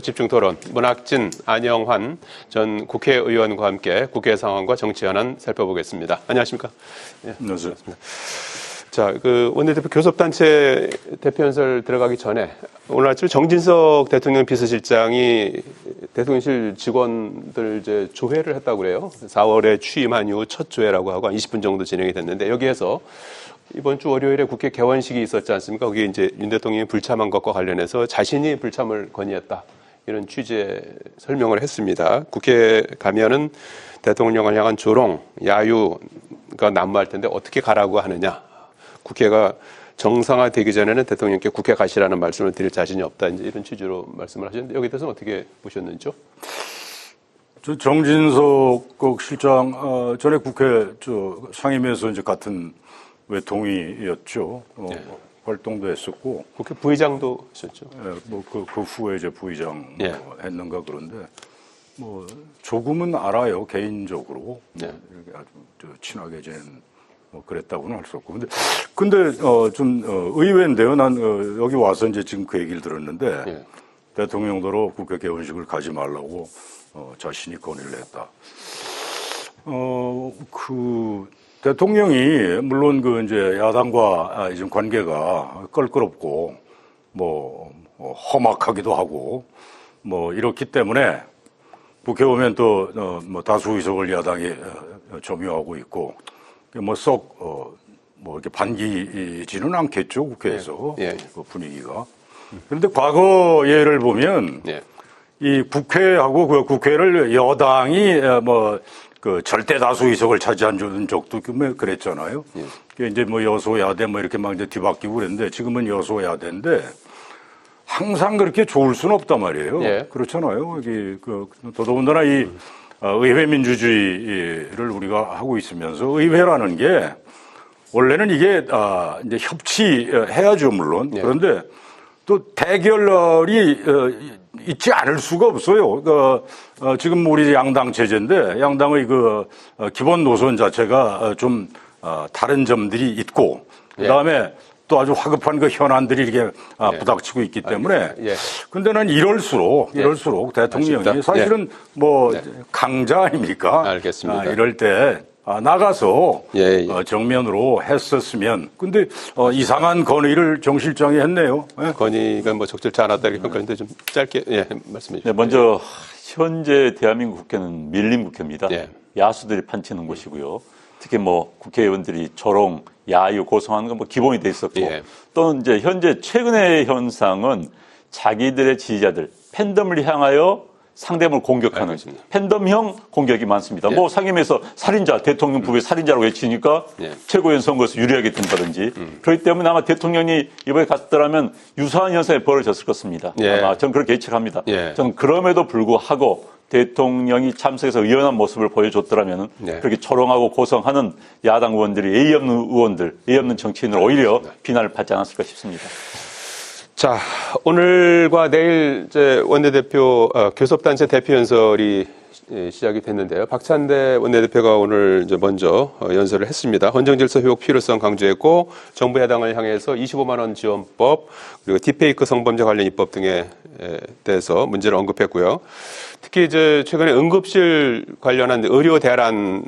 집중 토론 문학진 안영환 전 국회의원과 함께 국회 상황과 정치 현안 살펴보겠습니다. 안녕하십니까? 네, 안녕하세요. 자, 원내대표 교섭단체 대표연설 들어가기 전에 오늘 아침 정진석 대통령 비서실장이 대통령실 직원들 이제 조회를 했다고 그래요. 4월에 취임한 이후 첫 조회라고 하고 한 20분 정도 진행이 됐는데 여기에서 이번 주 월요일에 국회 개원식이 있었지 않습니까? 거기에 이제 윤 대통령이 불참한 것과 관련해서 자신이 불참을 건의했다. 이런 취지의 설명을 했습니다. 국회에 가면은 대통령을 향한 조롱, 야유가 난무할 텐데 어떻게 가라고 하느냐. 국회가 정상화되기 전에는 대통령께 국회 가시라는 말씀을 드릴 자신이 없다. 이제 이런 취지로 말씀을 하셨는데 여기에 대해서는 어떻게 보셨는지요? 저 정진석 실장 전에 국회 상임위에서 이제 같은 외통위였죠. 네. 활동도 했었고 국회 부의장도 하셨죠. 뭐 그 후에 이제 부의장 네. 했는가 그런데 뭐 조금은 알아요 개인적으로. 네. 이렇게 아주 친하게 지낸 뭐 그랬다고는 할 수 없고 근데 좀 의외인데요. 난 여기 와서 이제 지금 그 얘기를 들었는데 네. 대통령도로 국회 개원식을 가지 말라고 자신이 건의를 했다. 대통령이 물론 이제 야당과 이제 관계가 껄끄럽고 뭐 험악하기도 하고 뭐 이렇기 때문에 국회 오면 또 뭐 다수 의석을 야당이 점유하고 있고 뭐 이렇게 반기지는 않겠죠 국회에서. 예. 그 분위기가. 그런데 과거 예를 보면 예. 이 국회하고 그 국회를 여당이 그 절대 다수 의석을 차지한 적도 그랬잖아요. 예. 이제 뭐 여소야대 뭐 이렇게 막 이제 뒤바뀌고 그랬는데 지금은 여소야대인데 항상 그렇게 좋을 수는 없단 말이에요. 예. 그렇잖아요. 여기 더더군다나 이 의회 민주주의를 우리가 하고 있으면서 의회라는 게 원래는 이게 이제 협치해야죠 물론. 예. 그런데 또 대결이 있지 않을 수가 없어요. 지금 우리 양당 체제인데 양당의 기본 노선 자체가 좀 다른 점들이 있고 그다음에 또 아주 화급한 현안들이 이렇게 부닥치고 있기 때문에 근데 난 이럴수록 대통령이 사실은 뭐 강자 아닙니까? 알겠습니다. 이럴 때 나가서 정면으로 했었으면 근데 이상한 건의를 정 실장이 했네요. 예? 건의가 뭐 적절치 않았다 이렇게 평가했는데 좀 짧게 말씀해 주시죠. 네, 먼저 현재 대한민국 국회는 밀림 국회입니다. 예. 야수들이 판치는 곳이고요. 특히 뭐 국회의원들이 조롱, 야유, 고성하는 건 뭐 기본이 돼 있었고 또는 이제 현재 최근의 현상은 자기들의 지지자들 팬덤을 향하여 상대방을 공격하는 팬덤형 공격이 많습니다. 뭐 상임위에서 살인자, 대통령 부부의 살인자라고 외치니까 최고위원 선거에서 유리하게 된다든지 그렇기 때문에 아마 대통령이 이번에 갔더라면 유사한 현상이 벌어졌을 것입니다. 아마 저는 그렇게 예측합니다. 저는 그럼에도 불구하고 대통령이 참석해서 의연한 모습을 보여줬더라면 그렇게 조롱하고 고성하는 야당 의원들이 예의 없는 의원들, 예의 없는 정치인을 오히려 비난을 받지 않았을까 싶습니다. 자, 오늘과 내일 이제 원내대표 교섭단체 대표연설이 시작이 됐는데요. 박찬대 원내대표가 오늘 이제 먼저 연설을 했습니다. 헌정질서 회복 필요성 강조했고 정부 야당을 향해서 25만 원 지원법 그리고 딥페이크 성범죄 관련 입법 등에 대해서 문제를 언급했고요. 특히 이제 최근에 응급실 관련한 의료 대란에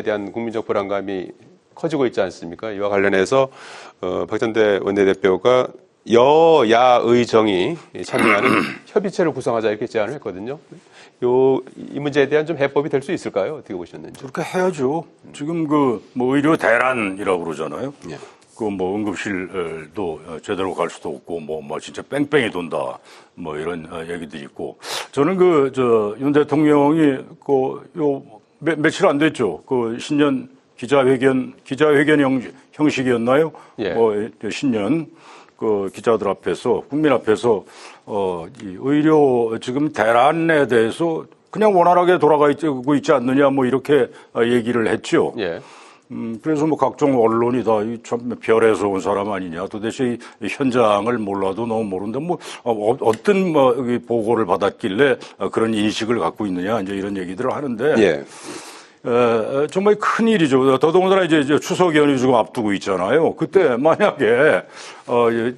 대한 국민적 불안감이 커지고 있지 않습니까? 이와 관련해서 박찬대 원내대표가 여야의 정이 참여하는 협의체를 구성하자 이렇게 제안을 했거든요. 이 문제에 대한 좀 해법이 될 수 있을까요? 어떻게 보셨는지? 그렇게 해야죠. 지금 뭐 의료 대란이라고 그러잖아요. 뭐 응급실도 제대로 갈 수도 없고 뭐 진짜 뺑뺑이 돈다 뭐 이런 얘기들이 있고 저는 윤 대통령이 며칠 안 됐죠. 신년 기자회견 형식이었나요? 신년 기자들 앞에서 국민 앞에서 이 의료 지금 대란에 대해서 그냥 원활하게 돌아가고 있지 않느냐 뭐 이렇게 얘기를 했죠. 그래서 뭐 각종 언론이 다 참 별에서 온 사람 아니냐. 도대체 이 현장을 몰라도 너무 모른다. 뭐 어떤 보고를 받았길래 그런 인식을 갖고 있느냐. 이제 이런 얘기들을 하는데 정말 큰 일이죠. 더더군다나 이제 추석 연휴 지금 앞두고 있잖아요. 그때 만약에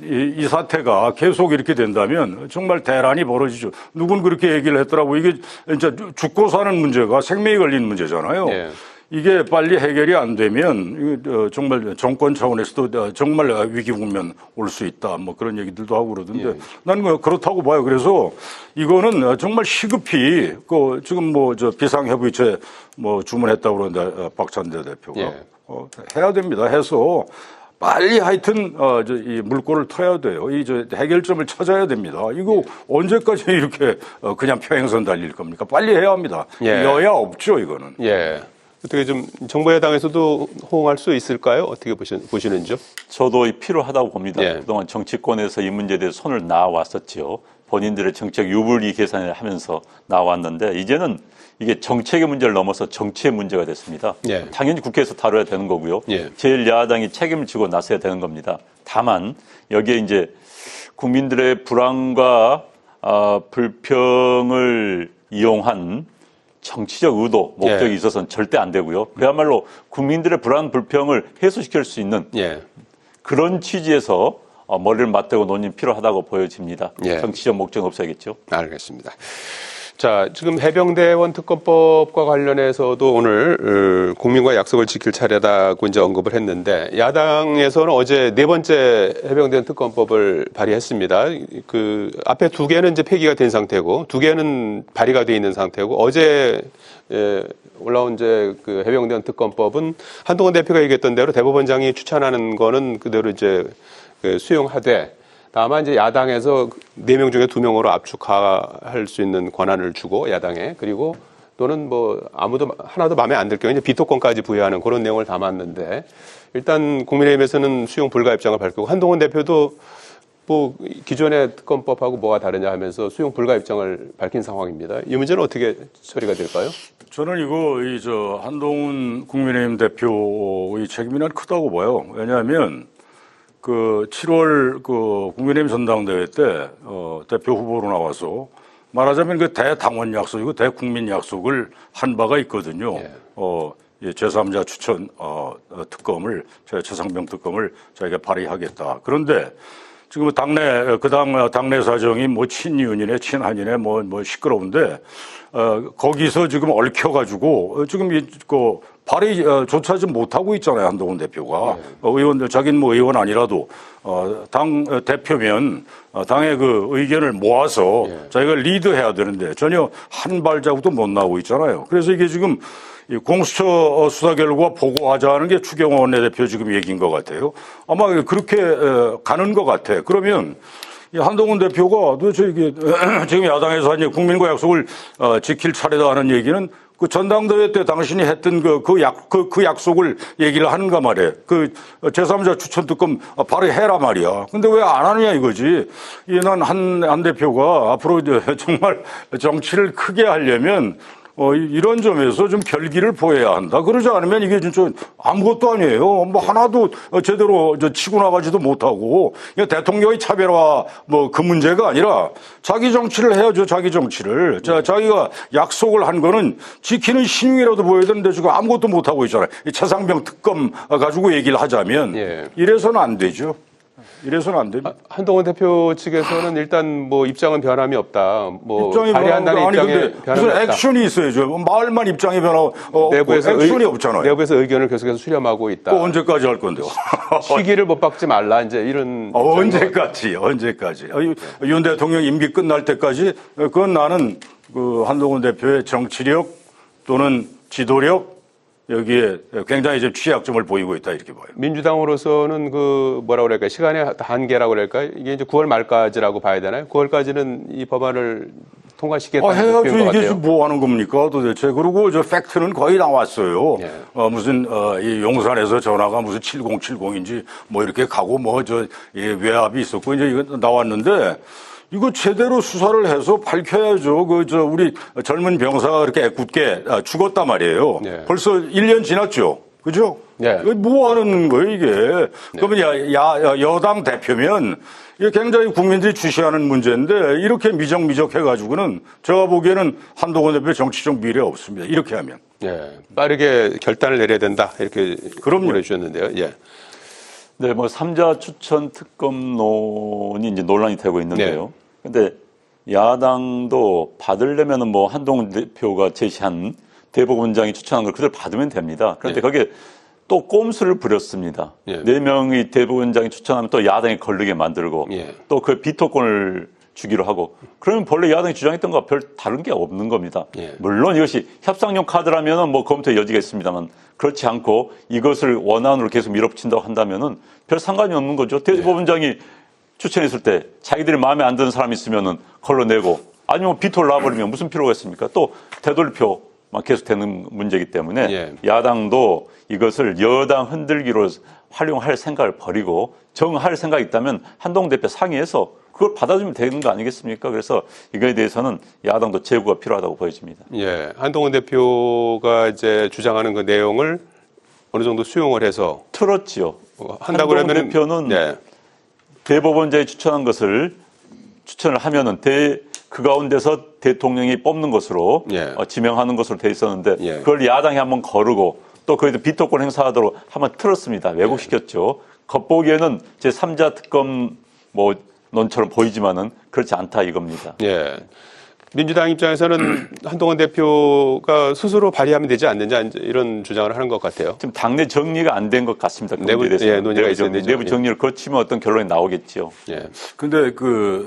이 사태가 계속 이렇게 된다면 정말 대란이 벌어지죠. 누군 그렇게 얘기를 했더라고. 이게 진짜 죽고 사는 문제가 생명이 걸린 문제잖아요. 네. 이게 빨리 해결이 안 되면 정말 정권 차원에서도 정말 위기 국면 올 수 있다. 뭐 그런 얘기들도 하고 그러던데 나는 그렇다고 봐요. 그래서 이거는 정말 시급히 지금 뭐 저 비상협의체 뭐 주문했다고 그러는데 박찬대 대표가 해야 됩니다. 해서 빨리 하여튼 이 물꼬를 터야 돼요. 해결점을 찾아야 됩니다. 이거 언제까지 이렇게 그냥 평행선 달릴 겁니까? 빨리 해야 합니다. 여야 없죠, 이거는. 예. 어떻게 좀 정부 여당에서도 호응할 수 있을까요? 어떻게 보시는지요? 저도 필요하다고 봅니다. 예. 그동안 정치권에서 이 문제에 대해서 손을 놔왔었지요. 본인들의 정책 유불리 계산을 하면서 나왔는데 이제는 이게 정책의 문제를 넘어서 정치의 문제가 됐습니다. 예. 당연히 국회에서 다뤄야 되는 거고요. 예. 제1야당이 책임을 지고 나서야 되는 겁니다. 다만 여기에 이제 국민들의 불안과 불평을 이용한 정치적 의도, 목적이 있어서는 절대 안 되고요. 그야말로 국민들의 불안, 불평을 해소시킬 수 있는 그런 취지에서 머리를 맞대고 논의는 필요하다고 보여집니다. 정치적 목적은 없어야겠죠. 알겠습니다. 자, 지금 해병대원 특검법과 관련해서도 오늘 국민과 약속을 지킬 차례다고 이제 언급을 했는데 야당에서는 어제 네 번째 해병대원 특검법을 발의했습니다. 그 앞에 두 개는 이제 폐기가 된 상태고 두 개는 발의가 돼 있는 상태고 어제 올라온 이제 그 해병대원 특검법은 한동훈 대표가 얘기했던 대로 대법원장이 추천하는 거는 그대로 이제 수용하되 다만 이제 야당에서 4명 중에 2명으로 압축할 수 있는 권한을 주고 야당에 그리고 또는 뭐 아무도 하나도 마음에 안 들 경우에 이제 비토권까지 부여하는 그런 내용을 담았는데 일단 국민의힘에서는 수용 불가 입장을 밝히고 한동훈 대표도 뭐 기존의 특검법하고 뭐가 다르냐 하면서 수용 불가 입장을 밝힌 상황입니다. 이 문제는 어떻게 처리가 될까요? 저는 이거 한동훈 국민의힘 대표의 책임이 난 크다고 봐요. 왜냐하면 그 7월 그 국민의힘 전당대회 때 대표 후보로 나와서 말하자면 그 대당원 약속이고 대국민 약속을 한 바가 있거든요. 제3자 추천 특검을 최상병 특검을 자기가 발의하겠다. 그런데 지금 당내 사정이 뭐 친윤이네 친한이네 뭐 시끄러운데 거기서 지금 얽혀가지고 지금 발의조차 좀 못하고 있잖아요. 한동훈 대표가. 의원들, 자기는 뭐 의원 아니라도, 당 대표면, 당의 그 의견을 모아서 자기가 리드해야 되는데 전혀 한 발자국도 못 나오고 있잖아요. 그래서 이게 지금 이 공수처 수사 결과 보고하자는 게 추경호 원내대표 지금 얘기인 것 같아요. 아마 그렇게 가는 것 같아. 그러면 이 한동훈 대표가 도대체 이게 지금 야당에서 한 국민과 약속을 지킬 차례다 하는 얘기는 그 전당대회 때 당신이 했던 그 약속을 얘기를 하는가 말이에요. 그 제3자 추천 특검 발의해라 말이야. 근데 왜 안 하느냐 이거지. 난 한 대표가 앞으로 정말 정치를 크게 하려면 이런 점에서 좀 결기를 보여야 한다. 그러지 않으면 이게 진짜 아무것도 아니에요. 뭐 하나도 제대로 치고 나가지도 못하고 대통령의 차별화 뭐 그 문제가 아니라 자기 정치를 해야죠. 자기 정치를. 자기가 약속을 한 거는 지키는 신용이라도 보여야 되는데 지금 아무것도 못하고 있잖아요. 이 최상병 특검 가지고 얘기를 하자면 이래서는 안 되죠. 이래서는 안 됩니다. 한동훈 대표 측에서는 일단 뭐 입장은 변함이 없다. 뭐 입장이 발의한다는 입장에 변함이 무슨 없다. 액션이 있어야죠. 말만 입장이 내부에서 액션이 없잖아요. 내부에서 의견을 계속해서 수렴하고 있다. 언제까지 할 건데요? 시기를 못 박지 말라 이제 이런. 언제까지? 윤 대통령 임기 끝날 때까지 그건 나는 그 한동훈 대표의 정치력 또는 지도력 여기에 굉장히 좀 취약점을 보이고 있다 이렇게 봐요. 민주당으로서는 그 뭐라고 그럴까요? 시간의 한계라고 그럴까요? 이게 이제 9월 말까지라고 봐야 되나요? 9월까지는 이 법안을 통과시키겠다는 목표인 것 해야죠. 같아요. 이게 뭐 하는 겁니까 도대체. 그리고 저 팩트는 거의 나왔어요. 이 용산에서 전화가 무슨 7070인지 뭐 이렇게 가고 외압이 있었고 이제 이거 나왔는데 이거 제대로 수사를 해서 밝혀야죠. 우리 젊은 병사가 그렇게 애꿎게 죽었단 말이에요. 벌써 1년 지났죠. 그죠? 네. 이거 뭐 하는 거예요, 이게? 그러면 여당 대표면 이게 굉장히 국민들이 주시하는 문제인데 이렇게 미적미적 해가지고는 제가 보기에는 한동훈 대표 정치적 미래 없습니다. 이렇게 하면. 예, 빠르게 결단을 내려야 된다. 이렇게 그럼요. 보내주셨는데요. 예. 네, 뭐 3자 추천 특검론이 이제 논란이 되고 있는데요. 근데 야당도 받으려면은 뭐 한동훈 대표가 제시한 대법원장이 추천한 걸 그대로 받으면 됩니다. 그런데 거기에 또 꼼수를 부렸습니다. 예. 4명이 대법원장이 추천하면 또 야당이 걸리게 만들고 예. 또 그 비토권을 주기로 하고 그러면 본래 야당이 주장했던 것과 별 다른 게 없는 겁니다. 예. 물론 이것이 협상용 카드라면은 뭐 검토의 여지가 있습니다만 그렇지 않고 이것을 원안으로 계속 밀어붙인다고 한다면은 별 상관이 없는 거죠. 대법원장이 추천했을 때 자기들이 마음에 안 드는 사람이 있으면은 걸러내고 아니면 비토를 놔버리면 무슨 필요가 있습니까? 또 되돌표만 계속 되는 문제이기 때문에 예. 야당도 이것을 여당 흔들기로 활용할 생각을 버리고 정할 생각이 있다면 한동훈 대표 상의해서 그걸 받아주면 되는 거 아니겠습니까? 그래서 이거에 대해서는 야당도 제고가 필요하다고 보여집니다. 예, 한동훈 대표가 이제 주장하는 그 내용을 어느 정도 수용을 해서 틀었지요. 한다고 한동훈 그러면은 대표는 예. 대법원장이 추천한 것을 추천을 하면은 그 가운데서 대통령이 뽑는 것으로 예. 지명하는 것으로 돼 있었는데 예. 그걸 야당이 한번 거르고 또 거기서 비토권 행사하도록 한번 틀었습니다. 왜곡시켰죠. 겉보기에는 제 3자 특검 뭐 논처럼 보이지만은 그렇지 않다 이겁니다. 예. 민주당 입장에서는 한동훈 대표가 스스로 발의하면 되지 않느냐 이런 주장을 하는 것 같아요. 지금 당내 정리가 안 된 것 같습니다. 논의가 있어야 되죠. 내부 정리를 거치면 어떤 결론이 나오겠죠. 예. 근데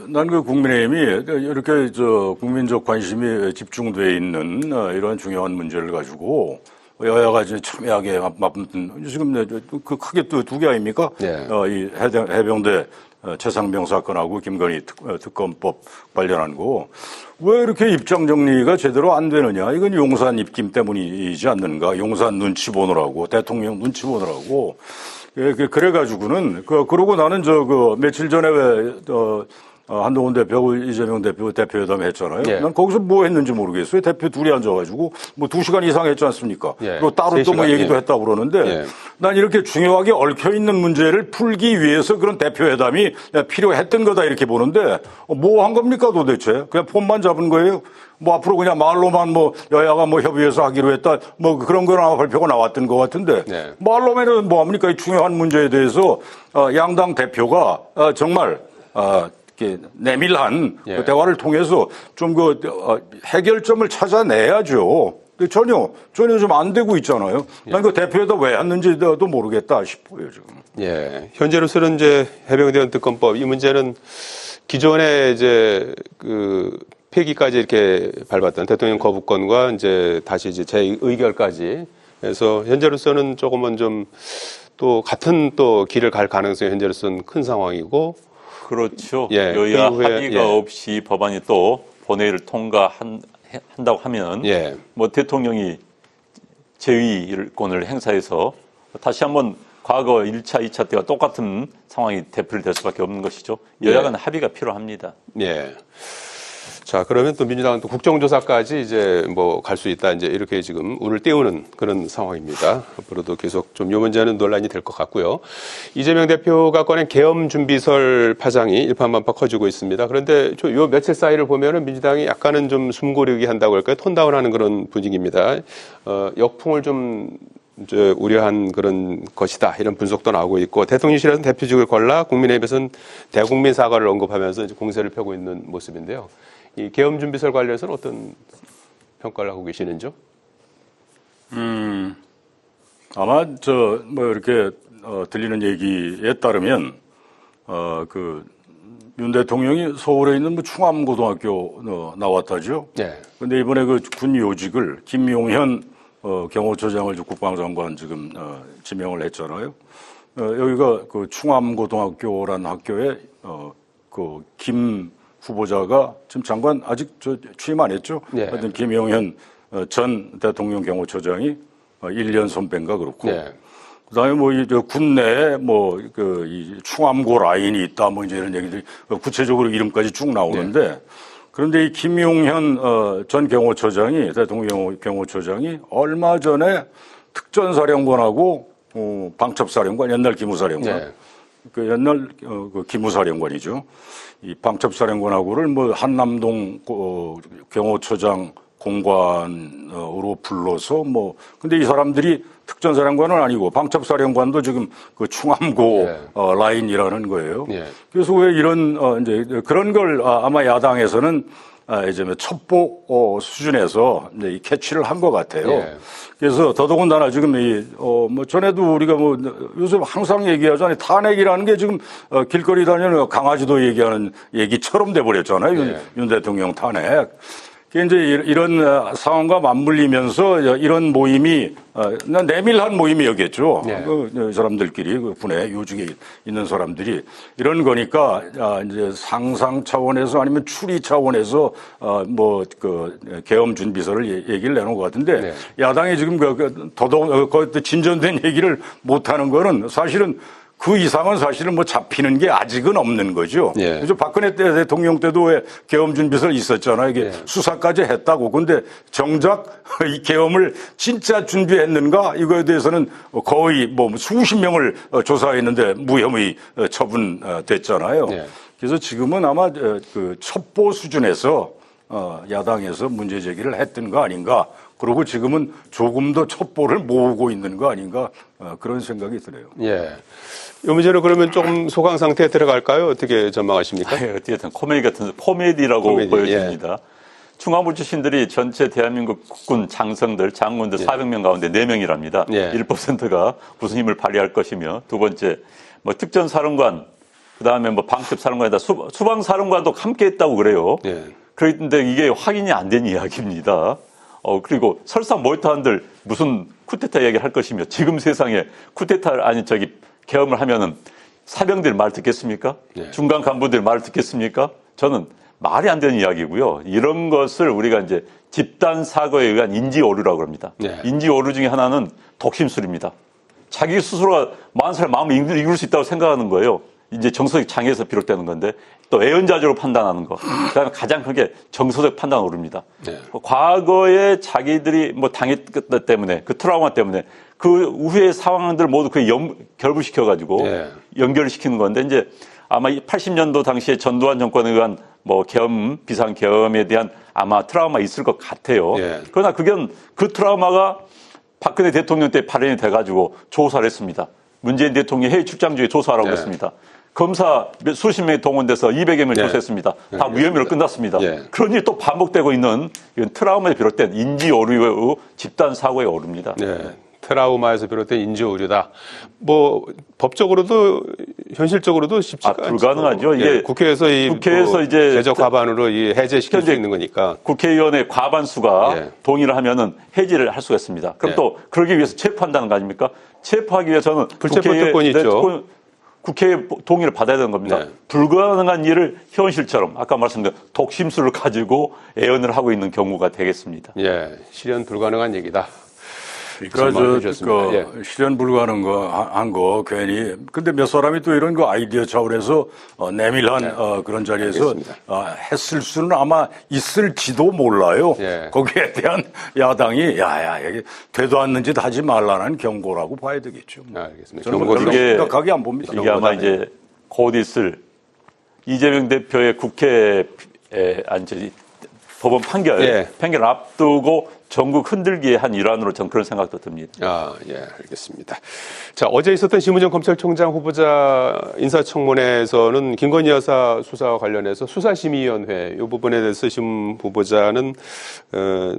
난 그 국민의힘이 이렇게 국민적 관심이 집중돼 있는 이런 중요한 문제를 가지고 여야가 이제 첨예하게 맞붙는 지금 그 크게 또 두 개 아닙니까? 예. 이 해병대 최상병 사건하고 김건희 특검법 관련한 거. 왜 이렇게 입장 정리가 제대로 안 되느냐? 이건 용산 입김 때문이지 않는가? 용산 눈치 보느라고, 대통령 눈치 보느라고. 그래가지고는, 그러고 나는 며칠 전에 한동훈 대표하고 이재명 대표 대표회담 했잖아요. 예. 난 거기서 뭐 했는지 모르겠어요. 대표 둘이 앉아가지고 뭐 2시간 이상 했지 않습니까? 예. 그리고 따로 또 뭐 3시간, 얘기도 예. 했다고 그러는데 예. 난 이렇게 중요하게 얽혀있는 문제를 풀기 위해서 그런 대표회담이 필요했던 거다 이렇게 보는데 뭐 한 겁니까 도대체? 그냥 폰만 잡은 거예요? 뭐 앞으로 그냥 말로만 뭐 여야가 뭐 협의해서 하기로 했다 뭐 그런 거나 발표가 나왔던 것 같은데 네. 말로만은 뭐 합니까? 이 중요한 문제에 대해서 양당 대표가 정말 이렇게 내밀한 예. 그 대화를 통해서 좀 해결점을 찾아내야죠. 전혀 좀 안 되고 있잖아요. 난 그 대표회담 왜 했는지도 모르겠다 싶어요 지금. 예. 현재로서는 이제 해병대 특검법 이 문제는 기존에 이제 폐기까지 이렇게 밟았던 대통령 거부권과 이제 다시 이제 재의결까지 해서 현재로서는 조금은 좀 또 같은 또 길을 갈 가능성이 현재로서는 큰 상황이고 그렇죠. 예, 여야 그 이후에, 합의가 예. 없이 법안이 또 본회의를 통과한다고 하면 예. 뭐 대통령이 제의권을 행사해서 다시 한번 과거 1차, 2차 때와 똑같은 상황이 되풀이될 수밖에 없는 것이죠. 여야 간 합의가 필요합니다. 예. 자, 그러면 또 민주당은 또 국정조사까지 이제 뭐 갈 수 있다. 이제 이렇게 지금 운을 띄우는 그런 상황입니다. 앞으로도 계속 좀 이 문제는 논란이 될 것 같고요. 이재명 대표가 꺼낸 계엄 준비설 파장이 일파만파 커지고 있습니다. 그런데 요 며칠 사이를 보면은 민주당이 약간은 좀 숨고르기 한다고 할까요? 톤다운 하는 그런 분위기입니다. 역풍을 좀 이제 우려한 그런 것이다. 이런 분석도 나오고 있고 대통령실에서는 대표직을 골라 국민의힘에서는 대국민 사과를 언급하면서 이제 공세를 펴고 있는 모습인데요. 이 계엄 준비설 관련해서는 어떤 평가를 하고 계시는지요? 아마 뭐 이렇게 들리는 얘기에 따르면 윤 대통령이 서울에 있는 뭐 충암고등학교 나왔다죠. 네. 근데 이번에 군 요직을 김용현 경호처장을 국방장관 지금 지명을 했잖아요. 여기가 충암고등학교란 학교에 김 후보자가 지금 장관 아직 취임 안 했죠. 네. 하여튼 김용현 전 대통령 경호처장이 1년 선배인가 그렇고. 네. 그다음에 뭐 군 내에 이 충암고 라인이 있다 뭐 이제 이런 얘기들이 구체적으로 이름까지 쭉 나오는데 네. 그런데 이 김용현 전 경호처장이 대통령 경호처장이 얼마 전에 특전사령관하고 방첩사령관, 옛날 기무사령관. 네. 그 옛날 그 기무사령관이죠. 이 방첩사령관하고를 뭐 한남동 경호처장 공관으로 불러서 뭐 근데 이 사람들이 특전사령관은 아니고 방첩사령관도 지금 그 충암고 라인이라는 거예요. 예. 그래서 왜 이런 이제 그런 걸 아마 야당에서는 이제 첩보 수준에서 이제 이 캐치를 한 것 같아요. 예. 그래서 더더군다나 지금 뭐 전에도 우리가 뭐 요즘 항상 얘기하잖아요. 탄핵이라는 게 지금 길거리 다니는 강아지도 얘기하는 얘기처럼 돼버렸잖아요. 예. 윤 대통령 탄핵. 이제 이런 상황과 맞물리면서 이런 모임이 내밀한 모임이었겠죠. 네. 그 사람들끼리 그 분해 요직에 있는 사람들이 이런 거니까 이제 상상 차원에서 아니면 추리 차원에서 뭐 그 계엄 준비서를 얘기를 내놓은 것 같은데 네. 야당이 지금 더더욱 진전된 얘기를 못하는 거는 사실은. 그 이상은 사실은 뭐 잡히는 게 아직은 없는 거죠. 예. 그래서 박근혜 대통령 때도 왜 계엄 준비서를 있었잖아요. 이게 예. 수사까지 했다고. 근데 정작 이 계엄을 진짜 준비했는가? 이거에 대해서는 거의 뭐 수십 명을 조사했는데 무혐의 처분됐잖아요. 예. 그래서 지금은 아마 그 첩보 수준에서 야당에서 문제 제기를 했던 거 아닌가. 그리고 지금은 조금 더 첩보를 모으고 있는 거 아닌가. 그런 생각이 들어요. 예. 이 문제는 그러면 조금 소강 상태에 들어갈까요? 어떻게 전망하십니까? 어쨌든 코미디 같은 코미디라고 코미디, 보여집니다. 충암부 출신들이 전체 대한민국 국군 장성들, 장군들 400명 가운데 4명이랍니다. 예. 1%가 무슨 힘을 발휘할 것이며 두 번째 뭐 특전사령관 그다음에 뭐 방첩사령관에다 수방사령관도 함께 했다고 그래요. 예. 그런데 이게 확인이 안 된 이야기입니다. 그리고 설사 모의탄들 무슨 쿠데타 얘기를 할 것이며 지금 세상에 쿠데타를 계엄을 하면은 사병들 말 듣겠습니까? 네. 중간 간부들 말 듣겠습니까? 저는 말이 안 되는 이야기고요. 이런 것을 우리가 이제 집단 사고에 의한 인지 오류라고 합니다. 네. 인지 오류 중에 하나는 독심술입니다. 자기 스스로가 많은 사람 마음을 이끌 수 있다고 생각하는 거예요. 이제 정서적 장애에서 비롯되는 건데 또 애연자적으로 판단하는 거. 그다음에 가장 크게 정서적 판단 오릅니다. 네. 과거에 자기들이 뭐 당했기 때문에 그 트라우마 때문에 그 후의 상황들 모두 그게 결부시켜가지고 네. 연결을 시키는 건데 이제 아마 80년도 당시에 전두환 정권에 의한 뭐 비상 계엄에 대한 아마 트라우마 있을 것 같아요. 네. 그러나 그 트라우마가 박근혜 대통령 때 발현이 돼가지고 조사를 했습니다. 문재인 대통령이 해외 출장 중에 조사하라고 했습니다. 검사 수십 명이 동원돼서 200여 명을 조사했습니다. 다 무혐의로 끝났습니다. 그런 일이 또 반복되고 있는 이런 트라우마에 비롯된 인지 오류의 집단 사고에 오릅니다. 네. 트라우마에서 비롯된 인지 오류다. 뭐 법적으로도 현실적으로도 쉽지가 않죠. 불가능하죠. 이게 국회에서 이제 제적 과반으로 해제시킬 수 있는 거니까. 국회의원의 과반수가 동의를 하면은 해제를 할 수가 있습니다. 그럼 또 그러기 위해서 체포한다는 거 아닙니까? 체포하기 위해서는 불체포 특권이 있죠. 국회의 동의를 받아야 되는 겁니다. 네. 불가능한 일을 현실처럼 아까 말씀드린 독심술을 가지고 애연을 하고 있는 경우가 되겠습니다. 예, 실현 불가능한 얘기다. 그러니까 실현 불가능한 한 거 괜히 근데 몇 사람이 또 이런 거 아이디어 차원에서 내밀한 그런 자리에서 했을 수는 아마 있을지도 몰라요. 거기에 대한 야당이 이게 되도 않는 짓 하지 말라는 경고라고 봐야 되겠죠. 알겠습니다. 저는 별로 심각하게 안 봅니다. 이게 아마 이제 곧 있을 이재명 대표의 국회에 법원 판결을 앞두고 전국 흔들기의 한 일환으로 저는 그런 생각도 듭니다. 알겠습니다. 자, 어제 있었던 심은정 검찰총장 후보자 인사청문회에서는 김건희 여사 수사와 관련해서 수사심의위원회 이 부분에 대해서 심 후보자는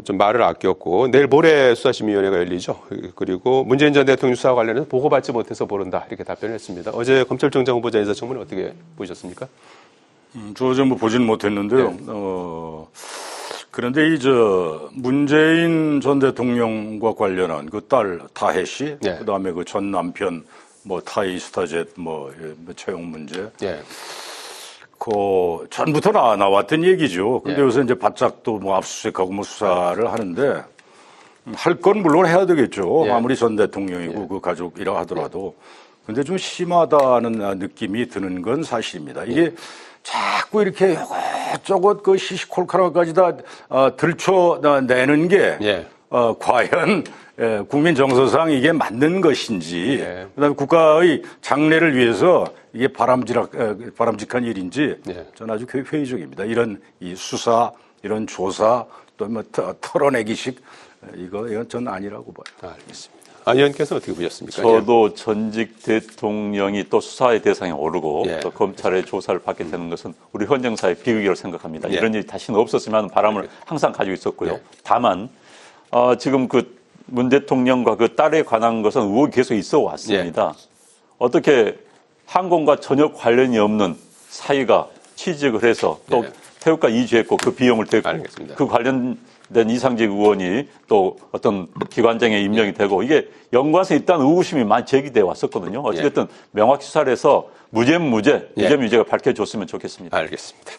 좀 말을 아꼈고 내일 모레 수사심의위원회가 열리죠. 그리고 문재인 전 대통령 수사와 관련해서 보고받지 못해서 모른다 이렇게 답변을 했습니다. 어제 검찰총장 후보자 인사청문회 어떻게 보셨습니까? 저 어제 뭐 보지는 못했는데요. 그런데 문재인 전 대통령과 관련한 그 딸 타혜 씨, 그다음에 그 전 남편 뭐 타이 스타젯 채용 문제, 그 전부터 나왔던 얘기죠. 근데 요새 이제 바짝 또 뭐 압수수색하고 수사를 하는데 할 건 물론 해야 되겠죠. 아무리 전 대통령이고 그 가족이라 하더라도. 근데 좀 심하다는 느낌이 드는 건 사실입니다. 이게 자꾸 이렇게 이것저것 그 시시콜콜하까지 다 들춰내는 게 과연 국민 정서상 이게 맞는 것인지, 예. 그다음에 국가의 장래를 위해서 이게 바람직한 일인지 저는 아주 회의적입니다. 이런 이 수사, 이런 조사, 또 뭐 털어내기식 이건 전 아니라고 봐요. 알겠습니다. 안 의원께서 어떻게 보셨습니까? 저도 전직 대통령이 또 수사의 대상에 오르고 예. 또 검찰의 조사를 받게 되는 것은 우리 헌정사의 비극이라고 생각합니다. 예. 이런 일이 다시는 없었으면 하는 바람을 항상 가지고 있었고요. 예. 다만 지금 그 문 대통령과 그 딸에 관한 것은 의혹이 계속 있어 왔습니다. 어떻게 항공과 전혀 관련이 없는 사위가 취직을 해서 또 예. 태국과 이주했고 그 비용을 댔고 알겠습니다. 그 관련된 이상직 의원이 또 어떤 기관장에 임명이 되고 이게 연관성이 있다는 의구심이 많이 제기돼 왔었거든요. 어쨌든 명확히 수사를 해서 무죄는 무죄, 유죄는 유죄가 밝혀졌으면 좋겠습니다. 알겠습니다.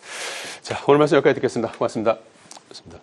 자, 오늘 말씀 여기까지 듣겠습니다. 고맙습니다. 고맙습니다.